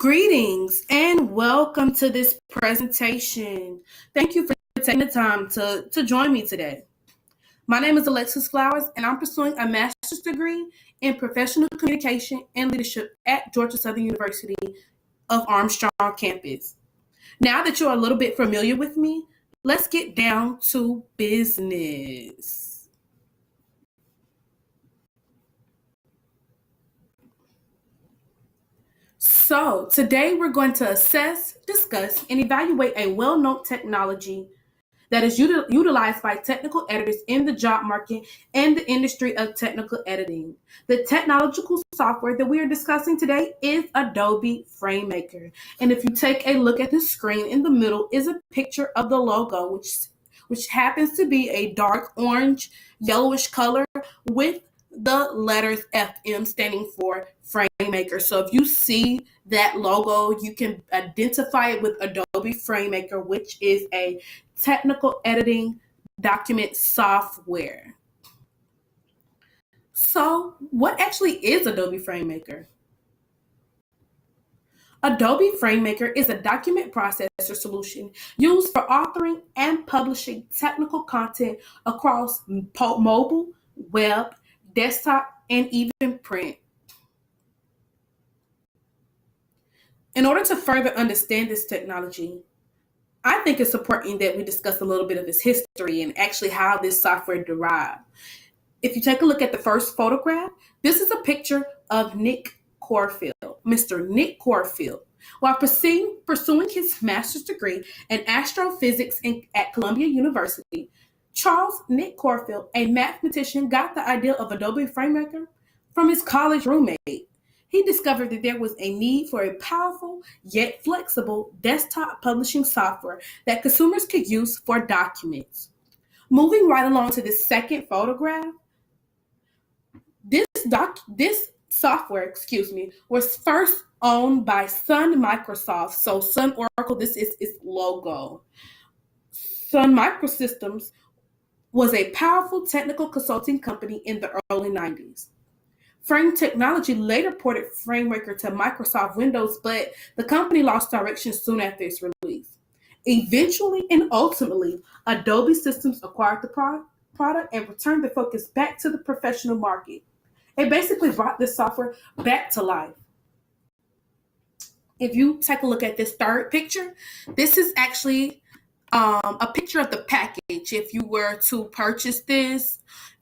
Greetings and welcome to this presentation. Thank you for taking the time to join me today. My name is Alexis Flowers and I'm pursuing a master's degree in professional communication and leadership at Georgia Southern University of Armstrong campus. Now that you're a little bit familiar with me, let's get down to business. So, today we're going to assess, discuss, and evaluate a well known technology that is utilized by technical editors in the job market and the industry of technical editing. The technological software that we are discussing today is Adobe FrameMaker. And if you take a look at the screen, in the middle is a picture of the logo, which happens to be a dark orange, yellowish color with the letters FM standing for FrameMaker. So if you see that logo, you can identify it with Adobe FrameMaker, which is a technical editing document software. So what actually is Adobe FrameMaker? Adobe FrameMaker is a document processor solution used for authoring and publishing technical content across mobile, web, desktop, and even print. In order to further understand this technology, I think it's important that we discuss a little bit of its history and actually how this software derived. If you take a look at the first photograph, this is a picture of Nick Corfield, Mr. Nick Corfield. While pursuing his master's degree in astrophysics at Columbia University, Charles Nick Corfield, a mathematician, got the idea of Adobe FrameMaker from his college roommate. He discovered that there was a need for a powerful yet flexible desktop publishing software that consumers could use for documents. Moving right along to the second photograph, this software, was first owned by Sun Microsoft. So Sun Oracle, this is its logo. Sun Microsystems was a powerful technical consulting company in the early 90s. Frame Technology later ported FrameMaker to Microsoft Windows, but the company lost direction soon after its release. Eventually and ultimately, Adobe Systems acquired the product and returned the focus back to the professional market. It basically brought this software back to life. If you take a look at this third picture, this is actually a picture of the package. If you were to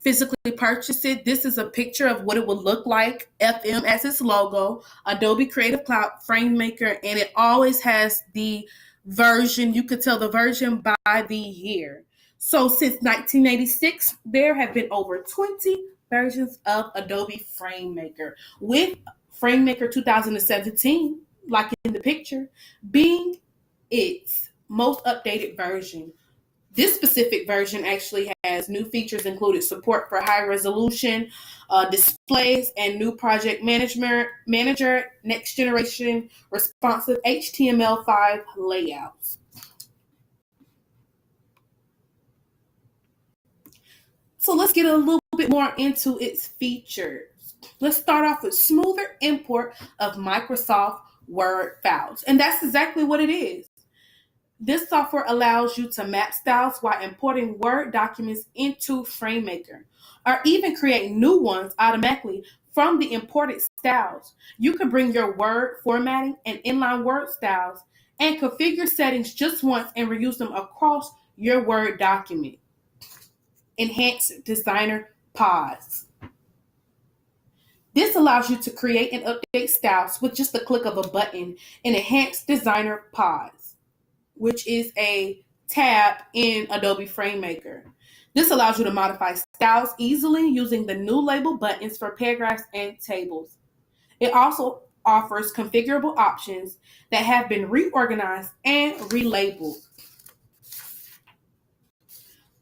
physically purchase it, this is a picture of what it would look like. FM as its logo, Adobe Creative Cloud FrameMaker, and it always has the version. You could tell the version by the year. So since 1986, there have been over 20 versions of Adobe FrameMaker, with FrameMaker 2017, like in the picture, being its most updated version. This specific version actually has new features, including support for high resolution displays and new project manager, next generation responsive HTML5 layouts. So let's get a little bit more into its features. Let's start off with smoother import of Microsoft Word files. And that's exactly what it is. This software allows you to map styles while importing Word documents into FrameMaker, or even create new ones automatically from the imported styles. You can bring your Word formatting and inline Word styles and configure settings just once and reuse them across your Word document. Enhanced Designer Pods. This allows you to create and update styles with just the click of a button in Enhanced Designer Pods, which is a tab in Adobe FrameMaker. This allows you to modify styles easily using the new label buttons for paragraphs and tables. It also offers configurable options that have been reorganized and relabeled.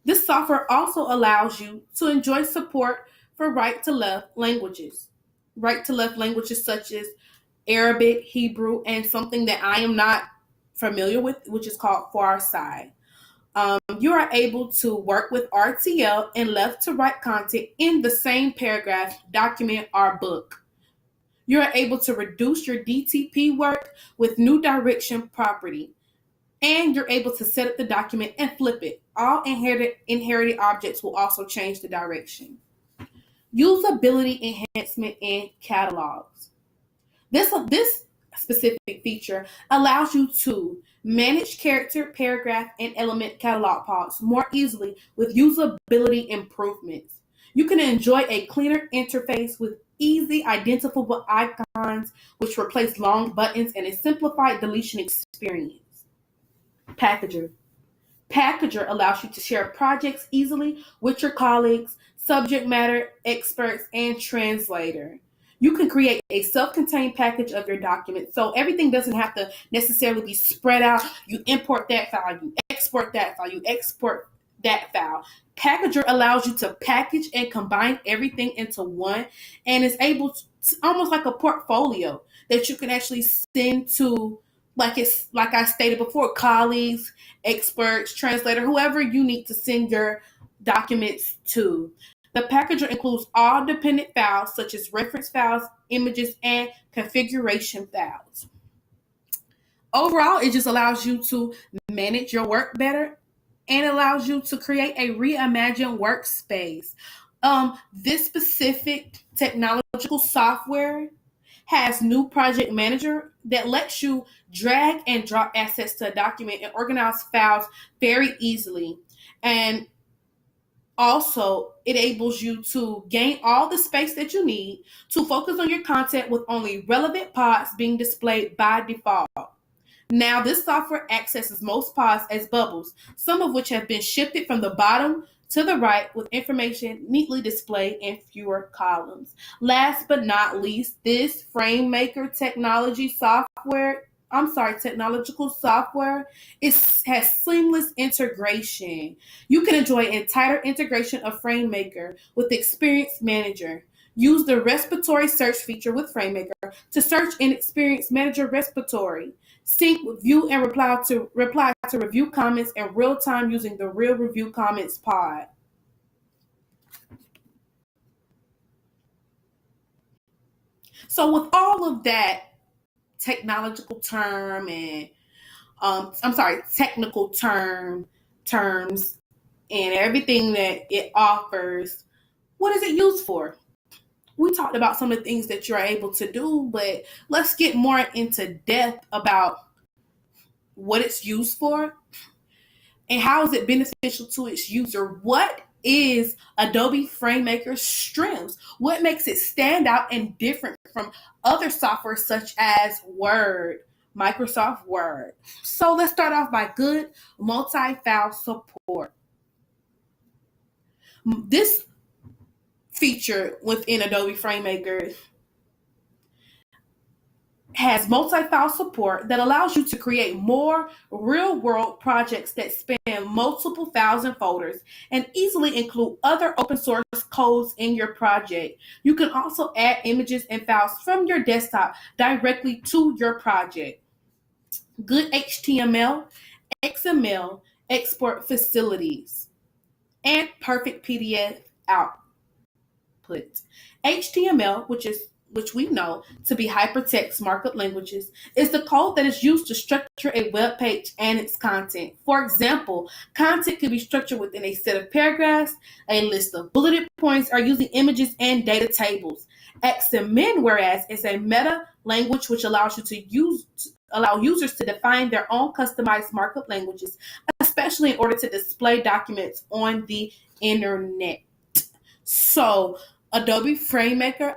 This software also allows you to enjoy support for right-to-left languages. Right-to-left languages such as Arabic, Hebrew, and something that I am not familiar with, which is called Farsi. You are able to work with RTL and left to right content in the same paragraph, document, or book. You're able to reduce your DTP work with new direction property. And you're able to set up the document and flip it. All inherited objects will also change the direction. Usability enhancement in catalogs. This specific feature allows you to manage character, paragraph, and element catalog paths more easily with usability improvements. You can enjoy a cleaner interface with easy identifiable icons, which replace long buttons, and a simplified deletion experience. Packager. Packager allows you to share projects easily with your colleagues, subject matter experts, and translator. You can create a self-contained package of your document, so everything doesn't have to necessarily be spread out. You import that file, you export that file, you export that file. Packager allows you to package and combine everything into one, and is able to, almost like a portfolio that you can actually send to, like I stated before, colleagues, experts, translator, whoever you need to send your documents to. The packager includes all dependent files such as reference files, images, and configuration files. Overall, it just allows you to manage your work better and allows you to create a reimagined workspace. This specific technological software has new project manager that lets you drag and drop assets to a document and organize files very easily. And also, it enables you to gain all the space that you need to focus on your content with only relevant pods being displayed by default. Now, this software accesses most pods as bubbles, some of which have been shifted from the bottom to the right with information neatly displayed in fewer columns. Last but not least, this FrameMaker technological software has seamless integration. You can enjoy a tighter integration of FrameMaker with Experience Manager. Use the respiratory search feature with FrameMaker to search in Experience Manager respiratory. Sync, view, and reply to review comments in real time using the Real Review Comments pod. So with all of that technical terms and everything that it offers, what is it used for? We talked about some of the things that you're able to do, but let's get more into depth about what it's used for and how is it beneficial to its user. What is Adobe FrameMaker's strengths? What makes it stand out and different from other software such as Microsoft Word? So let's start off by good multi-file support. This feature within Adobe FrameMaker has multi-file support that allows you to create more real-world projects that span multiple files and folders and easily include other open source codes in your project. You can also add images and files from your desktop directly to your project. Good HTML, XML export facilities, and perfect PDF output. HTML, which we know to be hypertext markup languages, is the code that is used to structure a web page and its content. For example, content can be structured within a set of paragraphs, a list of bulleted points, or using images and data tables. XML, whereas, is a meta language which allows users to define their own customized markup languages, especially in order to display documents on the internet. So, Adobe FrameMaker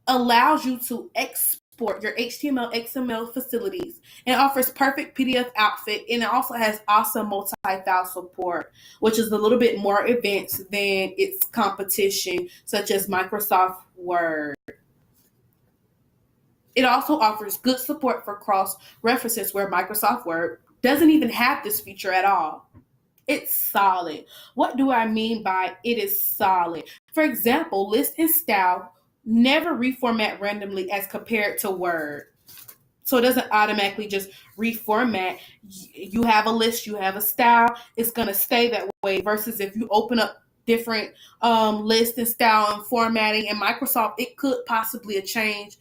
allows you to export your HTML, XML facilities and offers perfect PDF outfit, and it also has awesome multi-file support, which is a little bit more advanced than its competition, such as Microsoft Word. It also offers good support for cross-references where Microsoft Word doesn't even have this feature at all. It's solid. What do I mean by it is solid? For example, list and style never reformat randomly as compared to Word. So it doesn't automatically just reformat. You have a list, you have a style, it's going to stay that way versus if you open up different lists and style and formatting. And Microsoft, it could possibly change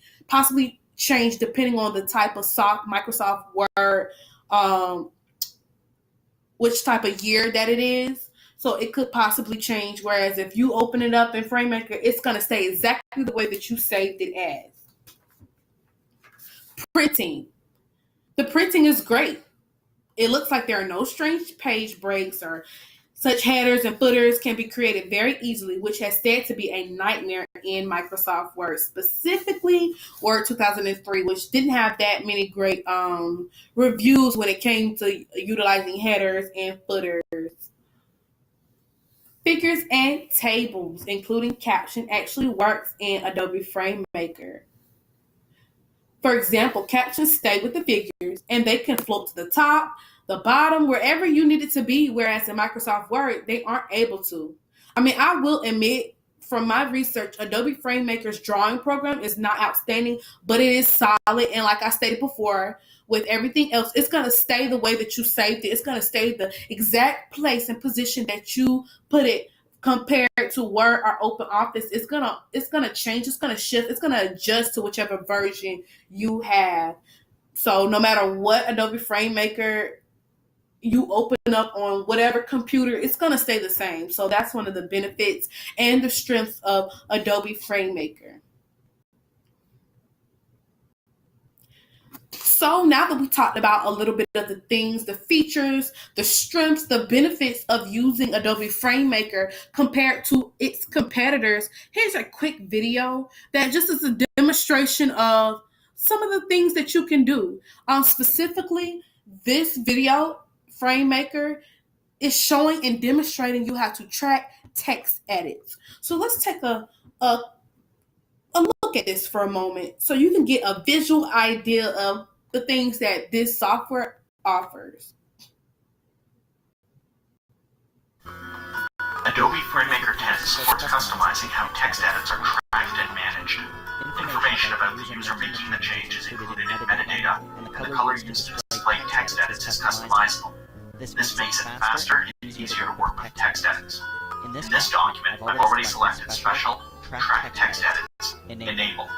depending on the type of Microsoft Word, which type of year that it is. So it could possibly change. Whereas if you open it up in FrameMaker, it's going to stay exactly the way that you saved it as. Printing. The printing is great. It looks like there are no strange page breaks or such. Headers and footers can be created very easily, which has said to be a nightmare in Microsoft Word, specifically Word 2003, which didn't have that many great reviews when it came to utilizing headers and footers. Figures and tables, including caption, actually works in Adobe FrameMaker. For example, captions stay with the figures and they can float to the top, the bottom, wherever you need it to be, whereas in Microsoft Word, they aren't able to. I mean, I will admit from my research, Adobe FrameMaker's drawing program is not outstanding, but it is solid. And like I stated before, with everything else, it's going to stay the way that you saved it. It's going to stay the exact place and position that you put it. Compared to Word or Open Office, it's gonna change, it's gonna shift, it's gonna adjust to whichever version you have. So no matter what Adobe FrameMaker you open up on whatever computer, it's gonna stay the same. So that's one of the benefits and the strengths of Adobe FrameMaker. So now that we talked about a little bit of the things, the features, the strengths, the benefits of using Adobe FrameMaker compared to its competitors, here's a quick video that just is a demonstration of some of the things that you can do. Specifically, this video, FrameMaker, is showing and demonstrating you how to track text edits. So let's take a look at this for a moment so you can get a visual idea of the things that this software offers. Adobe FrameMaker 10 supports customizing how text edits are tracked and managed. Information about the user making the change is included in metadata, and the color used to display text edits is customizable. This makes it faster and easier to work with text edits. In this document, I've already selected Special, Track Text Edits, Enable.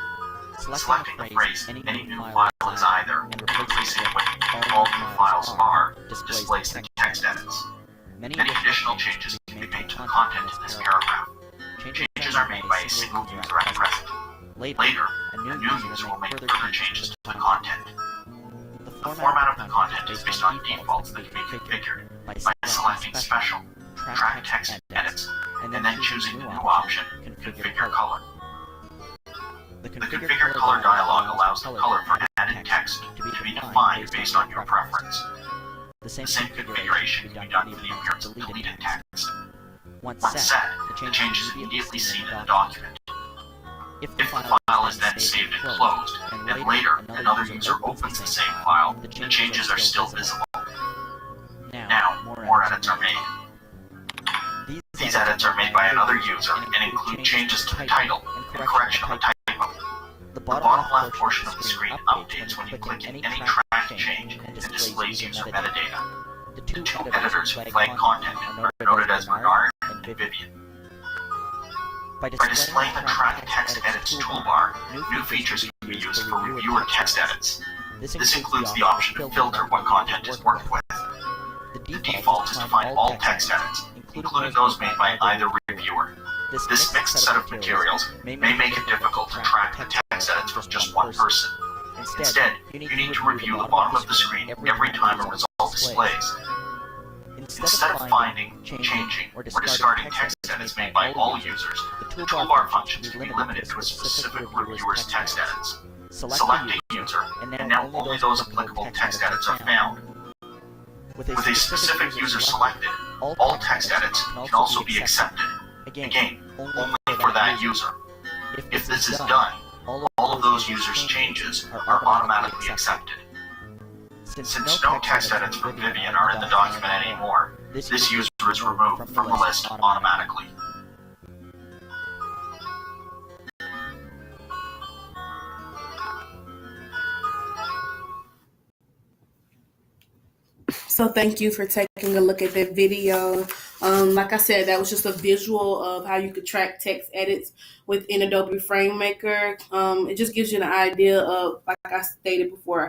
Selecting the phrase any new file is either and replacing it with all new files are displays the text edits. Many additional changes can be made to the content in this paragraph. Changes are made by a single user at present. Later, a new user will make further changes to the content. The format of the content is based on defaults that can be configured by selecting Special, Track Text Edits, and then choosing the new option, Configure Color. The Configure Color dialog allows the color for added text to be defined based on your preference. The same configuration can be done for the appearance of deleted text. Once set, the change is immediately seen in the document. If the file is then saved and closed, and later another user opens the same file, the changes are still visible. Now, more edits are made. These edits are made by another user and include changes to the title and correction of a typo. The bottom left portion of the screen updates when you click any track change and displays user metadata. The two editors who flag content are noted as Bernard and Vivian. By displaying the Track Text Edits toolbar, new features can be used for reviewer text edits. This includes the option to filter what content is worked with. The default is to find all text edits, including those made by either reviewer. This mixed set of materials may make it difficult to track the text edits from just one person. Instead, you need to review the bottom of the screen every time a result displays. Instead of finding, changing, or discarding text edits made by all users, the toolbar functions can be limited to a specific reviewer's text edits. Select a user, and now only those applicable text edits are found. With a specific user selected, all text edits can also be accepted. Again, only for that user. If this is done, all of those users' changes are automatically accepted. Since no text edits from Vivian are in the document anymore, this user is removed from the list automatically. So thank you for taking a look at that video. Like I said, that was just a visual of how you could track text edits within Adobe FrameMaker. It just gives you an idea of, like I stated before,